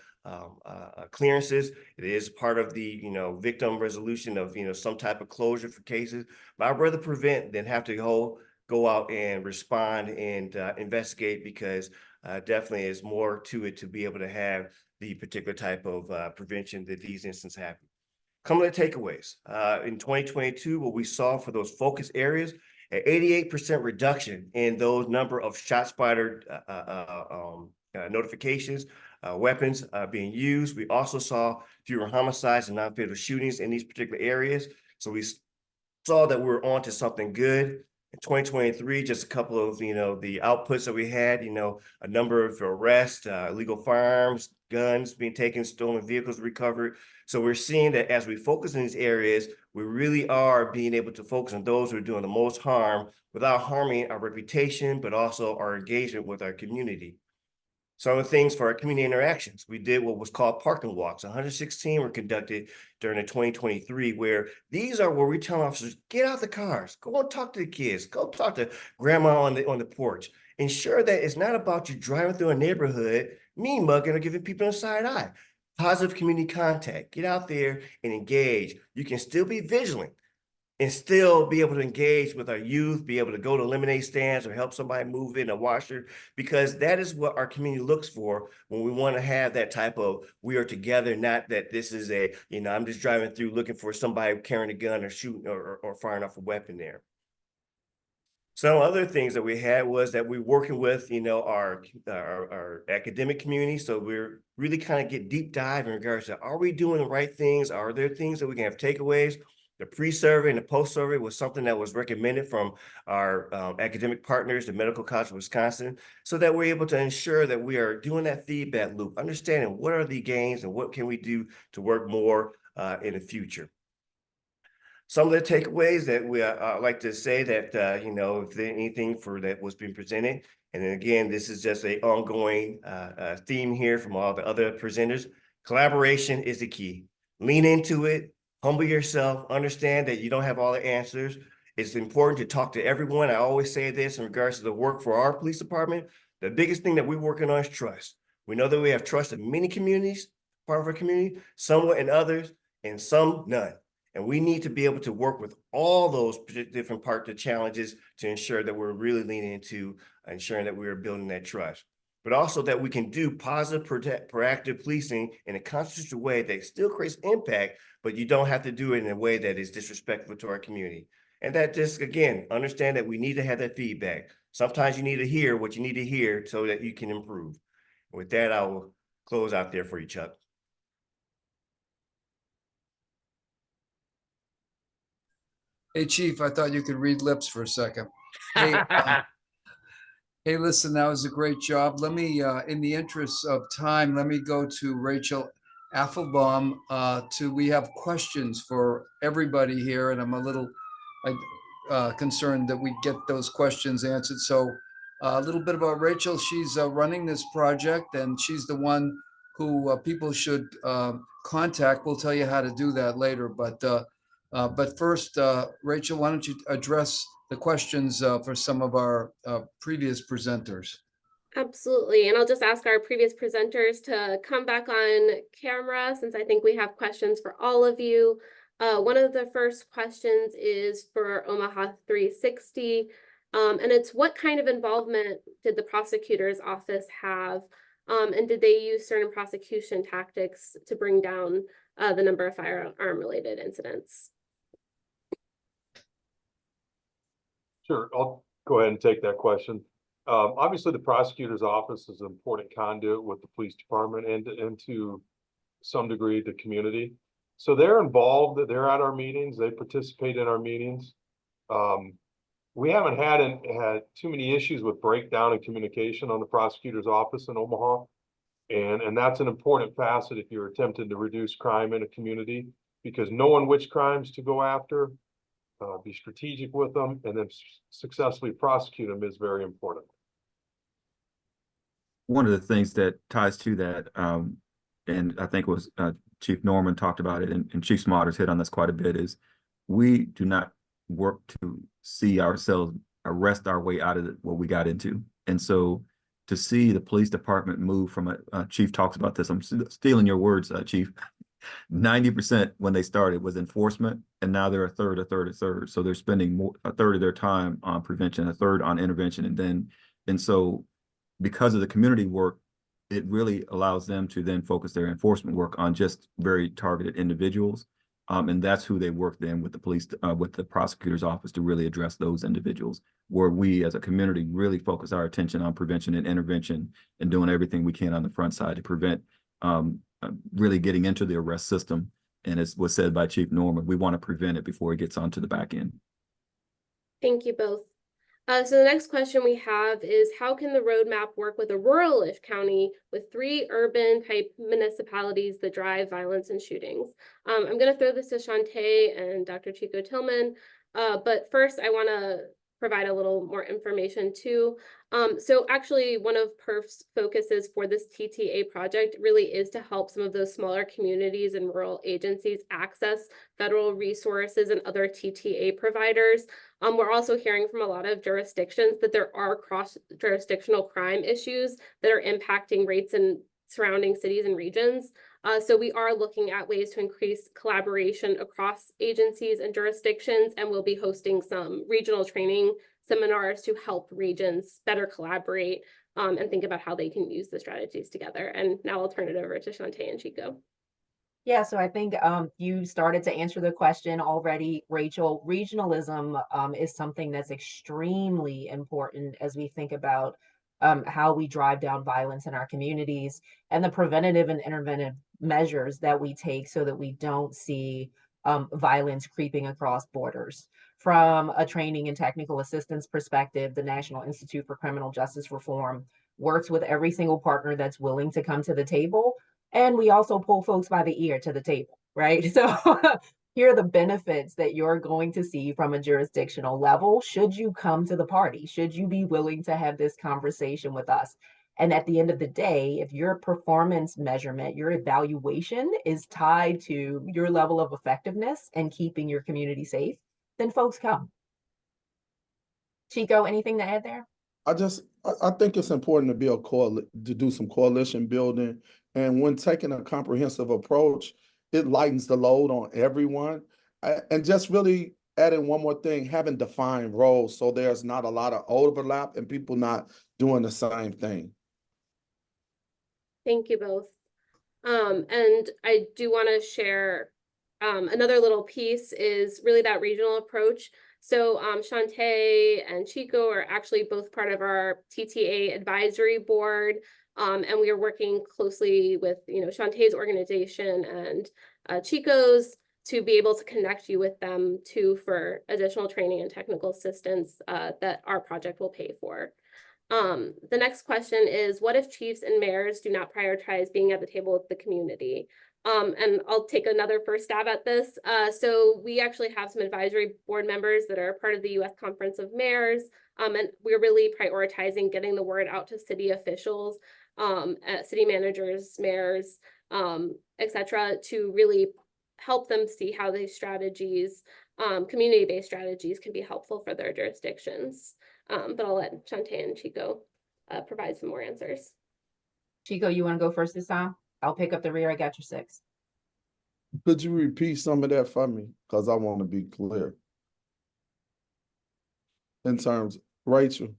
clearances. It is part of the victim resolution of some type of closure for cases. But I'd rather prevent than have to go out and respond and investigate, because definitely is more to it to be able to have the particular type of prevention that these instances happen. Some of the takeaways in 2022, what we saw for those focus areas, an 88% reduction in those number of ShotSpotter notifications, weapons being used. We also saw fewer homicides and non-fatal shootings in these particular areas. So we saw that we were on to something good. In 2023, just a couple of, the outputs that we had, a number of arrests, illegal firearms, guns being taken, stolen vehicles recovered. So we're seeing that as we focus in these areas, we really are being able to focus on those who are doing the most harm without harming our reputation, but also our engagement with our community. Some of the things for our community interactions, we did what was called parking walks. 116 were conducted during the 2023, where these are where we tell officers, get out the cars, go and talk to the kids, go talk to grandma on the porch. Ensure that it's not about you driving through a neighborhood, mean mugging or giving people a side eye. Positive community contact, get out there and engage. You can still be vigilant and still be able to engage with our youth, be able to go to lemonade stands or help somebody move in a washer, because that is what our community looks for when we want to have that type of, we are together, not that this is I'm just driving through looking for somebody carrying a gun or shooting or firing off a weapon there. Some other things that we had was that we're working with, our academic community. So we're really kind of get deep dive in regards to, are we doing the right things? Are there things that we can have takeaways? The pre-survey and the post-survey was something that was recommended from our academic partners, the Medical College of Wisconsin, so that we're able to ensure that we are doing that feedback loop, understanding what are the gains and what can we do to work more in the future. Some of the takeaways that we like to say that, if there's anything for that was being presented, and then again, this is just an ongoing theme here from all the other presenters. Collaboration is the key. Lean into it. Humble yourself, understand that you don't have all the answers. It's important to talk to everyone. I always say this in regards to the work for our police department. The biggest thing that we're working on is trust. We know that we have trust in many communities, part of our community, some in others, and some none. And we need to be able to work with all those different parts of the challenges to ensure that we're really leaning into ensuring that we are building that trust, but also that we can do positive, proactive policing in a constitutional way that still creates impact, but you don't have to do it in a way that is disrespectful to our community. And that just, again, understand that we need to have that feedback. Sometimes you need to hear what you need to hear so that you can improve. With that, I will close out there for you, Chuck. Hey, Chief, I thought you could read lips for a second. Hey, hey, listen, that was a great job. Let me, in the interest of time, let me go to Rachel Affelbaum. We have questions for everybody here, and I'm a little concerned that we get those questions answered. So a little bit about Rachel. She's running this project, and she's the one who people should contact. We'll tell you how to do that later. But first, Rachel, why don't you address the questions for some of our previous presenters? Absolutely. And I'll just ask our previous presenters to come back on camera, since I think we have questions for all of you. One of the first questions is for Omaha 360. And it's, what kind of involvement did the prosecutor's office have? And did they use certain prosecution tactics to bring down the number of firearm-related incidents? Sure, I'll go ahead and take that question. Obviously, the prosecutor's office is an important conduit with the police department and to some degree the community. So they're involved, they're at our meetings, they participate in our meetings. We haven't had too many issues with breakdown in communication on the prosecutor's office in Omaha. And that's an important facet if you're attempting to reduce crime in a community, because knowing which crimes to go after, be strategic with them, and then successfully prosecute them is very important. One of the things that ties to that, and I think it was Chief Norman talked about it, and Chief Smotters hit on this quite a bit, is we do not work to see ourselves arrest our way out of what we got into. And so to see the police department move from Chief talks about this, I'm stealing your words, Chief. 90% when they started was enforcement, and now they're a third. So they're spending a third of their time on prevention, a third on intervention, and so because of the community work, it really allows them to then focus their enforcement work on just very targeted individuals, and that's who they work then with the police, with the prosecutor's office to really address those individuals. Where we as a community really focus our attention on prevention and intervention and doing everything we can on the front side to prevent really getting into the arrest system. And as was said by Chief Norman, we want to prevent it before it gets onto the back end. Thank you both. So the next question we have is, how can the roadmap work with a rural-ish county with 3 urban type municipalities that drive violence and shootings? I'm going to throw this to Shantae and Dr. Chico Tillman, but first I want to provide a little more information too. So actually one of PERF's focuses for this TTA project really is to help some of those smaller communities and rural agencies access federal resources and other TTA providers. We're also hearing from a lot of jurisdictions that there are cross-jurisdictional crime issues that are impacting rates in surrounding cities and regions. So we are looking at ways to increase collaboration across agencies and jurisdictions, and we'll be hosting some regional training seminars to help regions better collaborate and think about how they can use the strategies together. And now I'll turn it over to Shantae and Chico. Yeah, so I think you started to answer the question already, Rachel. Regionalism is something that's extremely important as we think about how we drive down violence in our communities and the preventative and interventive measures that we take so that we don't see violence creeping across borders. From a training and technical assistance perspective, the National Institute for Criminal Justice Reform works with every single partner that's willing to come to the table. And we also pull folks by the ear to the table, right? So here are the benefits that you're going to see from a jurisdictional level should you come to the party, should you be willing to have this conversation with us. And at the end of the day, if your performance measurement, your evaluation is tied to your level of effectiveness and keeping your community safe, then folks come. Chico, anything to add there? I think it's important to build to do some coalition building. And when taking a comprehensive approach, it lightens the load on everyone. And just really adding one more thing, having defined roles so there's not a lot of overlap and people not doing the same thing. Thank you both. And I do want to share another little piece is really that regional approach. So Shantae and Chico are actually both part of our TTA advisory board. And we are working closely with, Shantae's organization and Chico's to be able to connect you with them too for additional training and technical assistance that our project will pay for. The next question is, what if chiefs and mayors do not prioritize being at the table with the community? And I'll take another first stab at this. So we actually have some advisory board members that are part of the U.S. Conference of Mayors, and we're really prioritizing getting the word out to city officials, city managers, mayors, etc., to really help them see how these strategies, community-based strategies, can be helpful for their jurisdictions. But I'll let Shantae and Chico provide some more answers. Chico, you want to go first this time? I'll pick up the rear. I got your 6. Could you repeat some of that for me? Because I want to be clear. In terms, Rachel.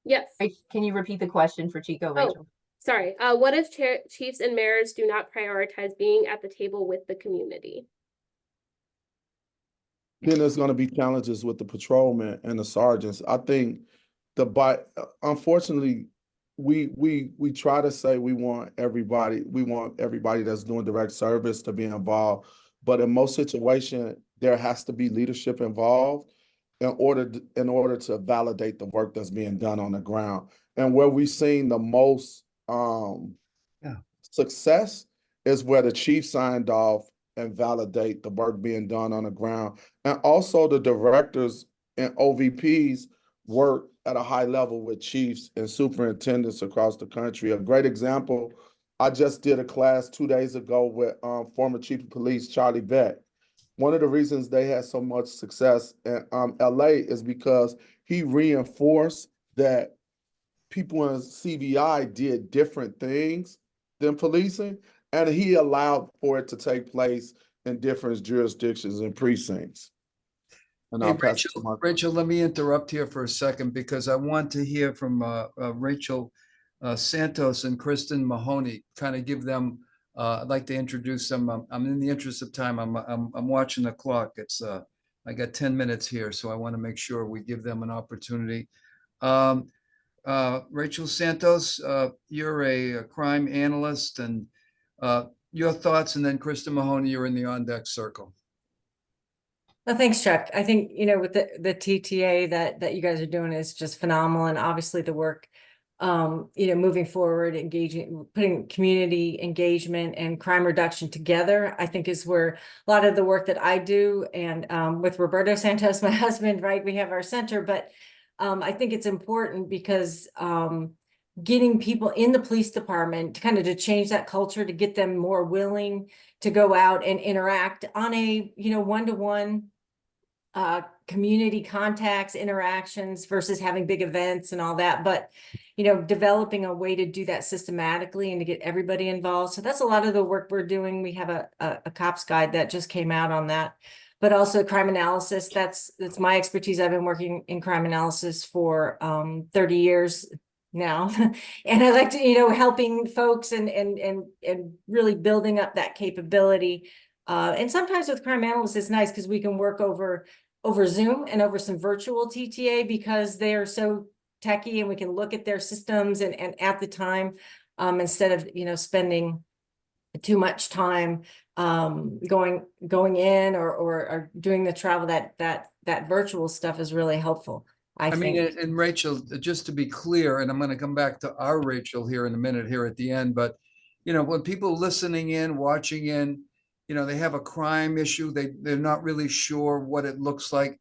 Yes. Can you repeat the question for Chico, Rachel? Sorry. What if chiefs and mayors do not prioritize being at the table with the community? then there's going to be challenges with the patrolmen and the sergeants. I think unfortunately, we try to say we want everybody that's doing direct service to be involved, but in most situations, there has to be leadership involved in order to validate the work that's being done on the ground. And where we've seen the most success is where the chief signed off and validate the work being done on the ground. And also the directors and OVPs work at a high level with chiefs and superintendents across the country. A great example, I just did a class 2 days ago with former Chief of Police Charlie Beck. One of the reasons they had so much success in LA is because he reinforced that people in CVI did different things than policing, and he allowed for it to take place in different jurisdictions and precincts. And Hey, I'll pass it to Rachel, let me interrupt here for a second because I want to hear from Rachel Santos and Kristen Mahoney, kind of give them, I'd like to introduce them. I'm in the interest of time. I'm watching the clock. It's I got 10 minutes here, so I want to make sure we give them an opportunity. Rachel Santos, you're a crime analyst, and your thoughts, and then Kristen Mahoney, you're in the on-deck circle. Well, thanks, Chuck. I think, with the TTA that you guys are doing is just phenomenal. And obviously the work, moving forward, putting community engagement and crime reduction together, I think is where a lot of the work that I do. And with Roberto Santos, my husband, right, we have our center, but I think it's important because getting people in the police department to kind of to change that culture, to get them more willing to go out and interact on a, one-to-one community contacts, interactions versus having big events and all that. But, developing a way to do that systematically and to get everybody involved. So that's a lot of the work we're doing. We have a cops guide that just came out on that, but also crime analysis. That's my expertise. I've been working in crime analysis for 30 years now. And I like to, helping folks and really building up that capability. And sometimes with crime analysts, it's nice because we can work over Zoom and over some virtual TTA because they are so techy, and we can look at their systems and at the time, instead of, spending too much time going in or doing the travel, that virtual stuff is really helpful. I think. mean, and Rachel, just to be clear, and I'm going to come back to our Rachel here in a minute here at the end, but when people listening in, watching in, they have a crime issue, they're not really sure what it looks like.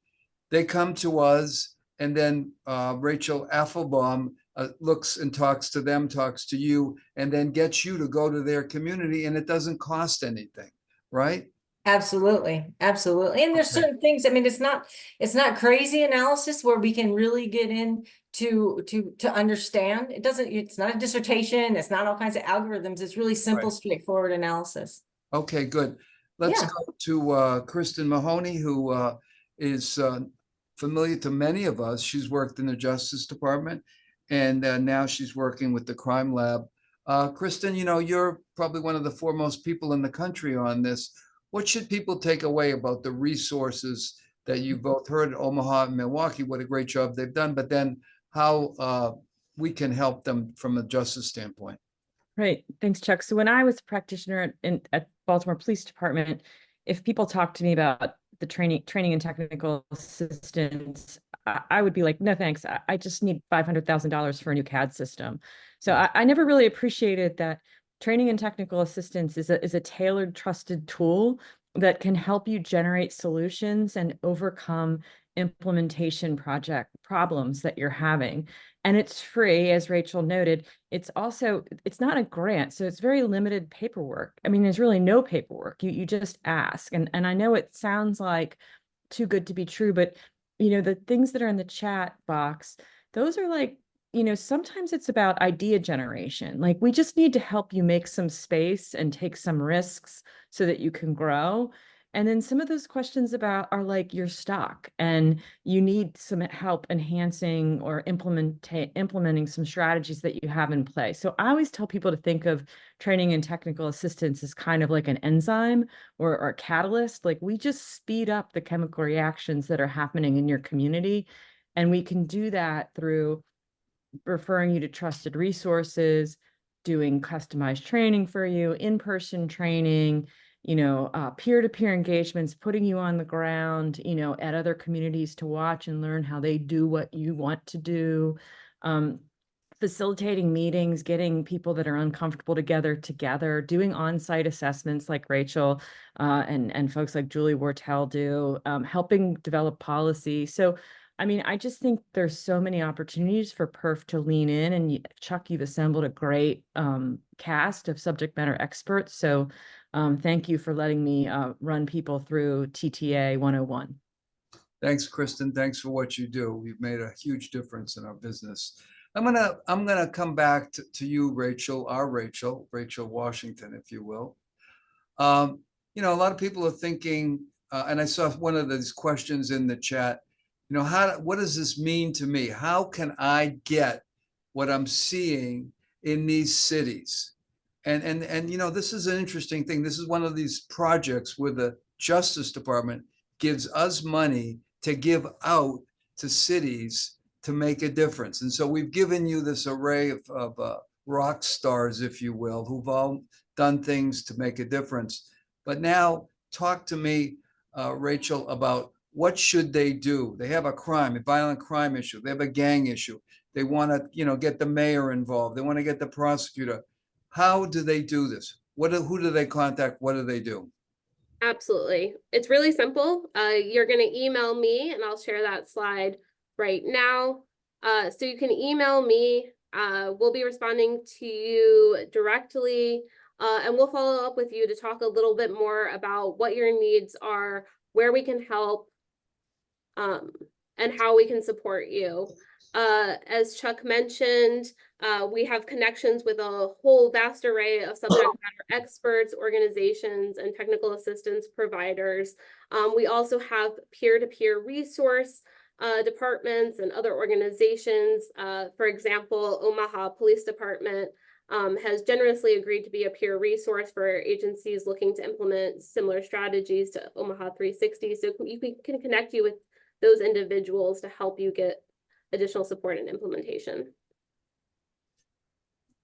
They come to us, and then Rachel Affelbaum looks and talks to them, talks to you, and then gets you to go to their community, and it doesn't cost anything, right? Absolutely. Absolutely. And there's certain things, I mean, it's not crazy analysis where we can really get in to understand. It's not a dissertation. It's not all kinds of algorithms. It's really simple, straightforward analysis. Okay, good. Let's go to Kristen Mahoney, who is familiar to many of us. She's worked in the Justice Department, and now she's working with the Crime Lab. Kristen, you're probably one of the foremost people in the country on this. What should people take away about the resources that you both heard at Omaha and Milwaukee? What a great job they've done, but then how we can help them from a justice standpoint. Right. Thanks, Chuck. So when I was a practitioner at Baltimore Police Department, if people talk to me about the training and technical assistance, I would be like, no, thanks. I just need $500,000 for a new CAD system. So I never really appreciated that training and technical assistance is a tailored, trusted tool that can help you generate solutions and overcome implementation project problems that you're having. And it's free, as Rachel noted. It's not a grant, so it's very limited paperwork. I mean, there's really no paperwork. You just ask. And I know it sounds like too good to be true, but the things that are in the chat box, those are like, sometimes it's about idea generation. Like, we just need to help you make some space and take some risks so that you can grow. And then some of those questions about are like you're stuck and you need some help enhancing or implementing some strategies that you have in place. So I always tell people to think of training and technical assistance as kind of like an enzyme or a catalyst. Like we just speed up the chemical reactions that are happening in your community. And we can do that through referring you to trusted resources, doing customized training for you, in-person training, peer-to-peer engagements, putting you on the ground, at other communities to watch and learn how they do what you want to do. Facilitating meetings, getting people that are uncomfortable together, doing on-site assessments like Rachel and folks like Julie Wortel do, helping develop policy. So, I just think there's so many opportunities for PERF to lean in, and Chuck, you've assembled a great cast of subject matter experts. So thank you for letting me run people through TTA 101. Thanks, Kristen. Thanks for what you do. You've made a huge difference in our business. I'm gonna come back to you, Rachel, Rachel Washington, if you will. A lot of people are thinking, and I saw one of these questions in the chat. What does this mean to me? How can I get what I'm seeing in these cities? And this is an interesting thing. This is one of these projects where the Justice Department gives us money to give out to cities to make a difference. And so we've given you this array of rock stars, if you will, who've all done things to make a difference. But now talk to me, Rachel, about what should they do? They have a violent crime issue. They have a gang issue. They want to, get the mayor involved. They want to get the prosecutor. How do they do this? Who do they contact? What do they do? Absolutely. It's really simple. You're going to email me, and I'll share that slide right now. So you can email me. We'll be responding to you directly, and we'll follow up with you to talk a little bit more about what your needs are, where we can help, and how we can support you. As Chuck mentioned, we have connections with a whole vast array of subject matter experts, organizations, and technical assistance providers. We also have peer-to-peer resource departments and other organizations. For example, Omaha Police Department has generously agreed to be a peer resource for agencies looking to implement similar strategies to Omaha 360. So we can connect you with those individuals to help you get additional support and implementation.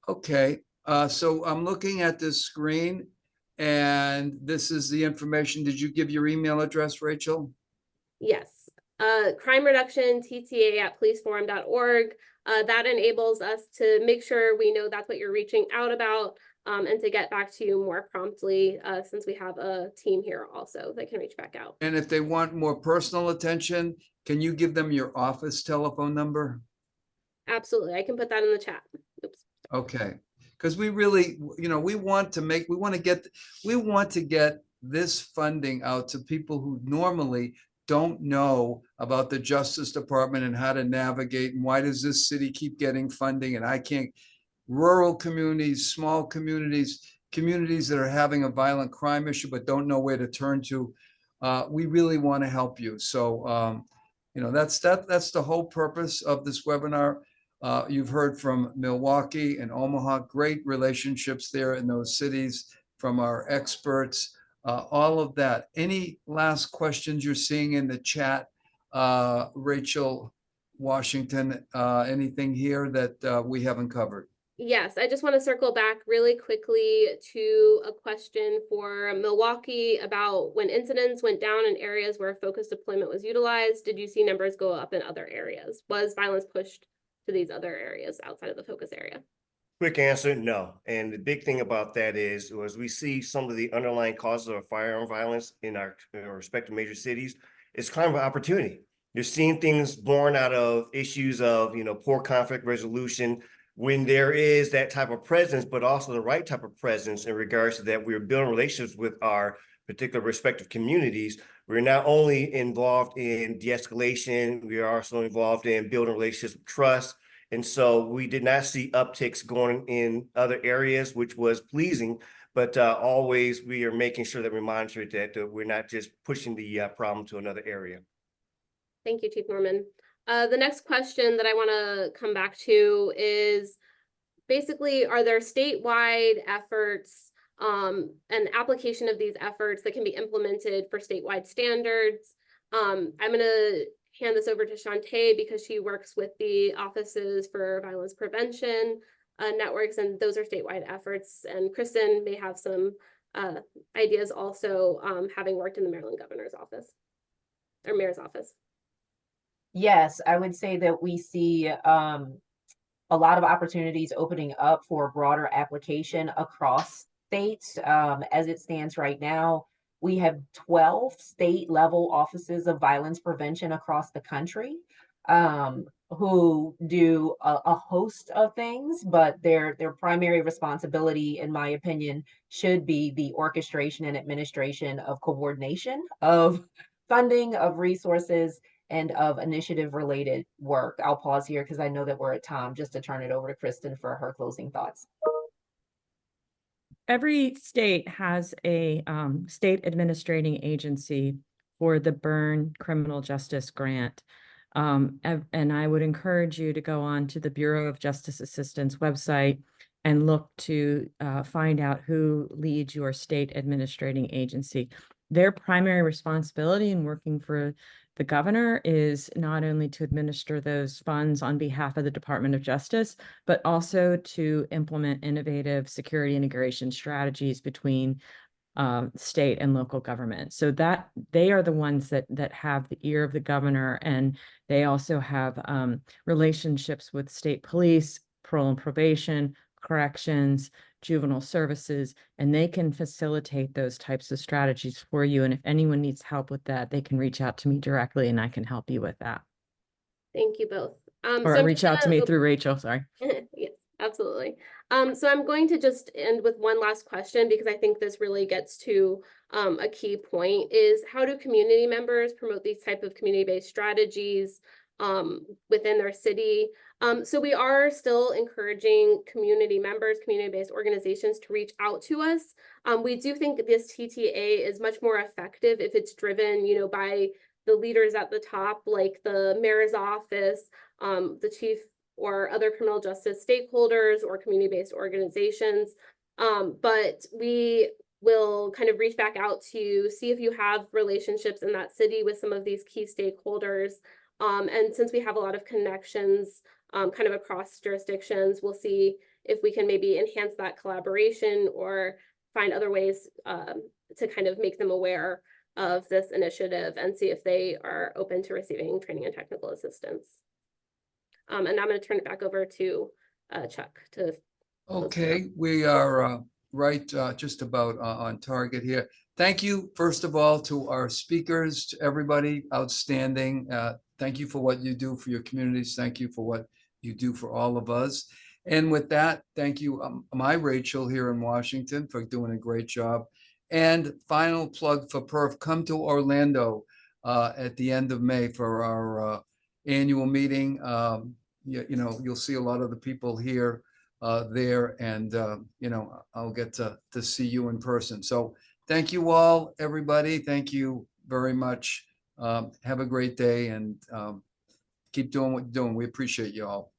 Okay, so I'm looking at this screen and this is the information. Did you give your email address, Rachel? Yes, crime reduction, TTA at policeforum.org. That enables us to make sure we know that's what you're reaching out about, and to get back to you more promptly, since we have a team here also that can reach back out. And if they want more personal attention, can you give them your office telephone number? Absolutely, I can put that in the chat. Oops. Okay, because we really, we want to get this funding out to people who normally don't know about the Justice Department and how to navigate and why does this city keep getting funding and I can't. Rural communities, small communities, communities that are having a violent crime issue but don't know where to turn to. We really want to help you. So, that's the whole purpose of this webinar. You've heard from Milwaukee and Omaha, great relationships there in those cities from our experts, all of that. Any last questions you're seeing in the chat? Rachel Washington, anything here that we haven't covered? Yes, I just want to circle back really quickly to a question for Milwaukee about when incidents went down in areas where focused deployment was utilized. Did you see numbers go up in other areas? Was violence pushed to these other areas outside of the focus area? Quick answer, no. And the big thing about that is, as we see some of the underlying causes of firearm violence in our respective major cities, it's kind of an opportunity. You're seeing things born out of issues of, poor conflict resolution. When there is that type of presence, but also the right type of presence in regards to that, we're building relationships with our particular respective communities. We're not only involved in de-escalation, we are also involved in building relationships with trust And so we did not see upticks going in other areas, which was pleasing. But always we are making sure that we monitor that we're not just pushing the problem to another area. Thank you, Chief Norman. The next question that I want to come back to is basically, are there statewide efforts and application of these efforts that can be implemented for statewide standards? I'm going to hand this over to Shantae because she works with the Offices for Violence Prevention networks, and those are statewide efforts. And Kristen may have some ideas also, having worked in the Maryland Governor's Office or Mayor's Office. Yes, I would say that we see a lot of opportunities opening up for broader application across states. As it stands right now, we have 12 state level offices of violence prevention across the country, who do a host of things, but their primary responsibility, in my opinion, should be the orchestration and administration of coordination of funding, of resources, and of initiative related work. I'll pause here because I know that we're at time, just to turn it over to Kristen for her closing thoughts. Every state has a state administrating agency for the Burn Criminal Justice Grant. And I would encourage you to go on to the Bureau of Justice Assistance website and look to find out who leads your state administrating agency. Their primary responsibility in working for the governor is not only to administer those funds on behalf of the Department of Justice, but also to implement innovative security integration strategies between state and local government. So that they are the ones that have the ear of the governor, and they also have relationships with state police, parole and probation, corrections, juvenile services, and they can facilitate those types of strategies for you. And if anyone needs help with that, they can reach out to me directly and I can help you with that. Thank you both. Or reach out to me through Rachel, sorry. Yes, absolutely. So I'm going to just end with one last question because I think this really gets to a key point, is how do community members promote these type of community-based strategies within their city? So we are still encouraging community members, community-based organizations to reach out to us. We do think this TTA is much more effective if it's driven, by the leaders at the top, like the mayor's office, the chief, or other criminal justice stakeholders or community-based organizations. But we will kind of reach back out to you, see if you have relationships in that city with some of these key stakeholders. And since we have a lot of connections kind of across jurisdictions, we'll see if we can maybe enhance that collaboration or find other ways to kind of make them aware of this initiative and see if they are open to receiving training and technical assistance. And I'm going to turn it back over to Chuck to. Okay, we are right just about on target here. Thank you, first of all, to our speakers, to everybody, outstanding. Thank you for what you do for your communities. Thank you for what you do for all of us. And with that, thank you, my Rachel here in Washington, for doing a great job. And final plug for PERF, come to Orlando at the end of May for our annual meeting. You'll see a lot of the people here there, and I'll get to see you in person. So thank you all, everybody. Thank you very much. Have a great day, and keep doing what you're doing. We appreciate you all.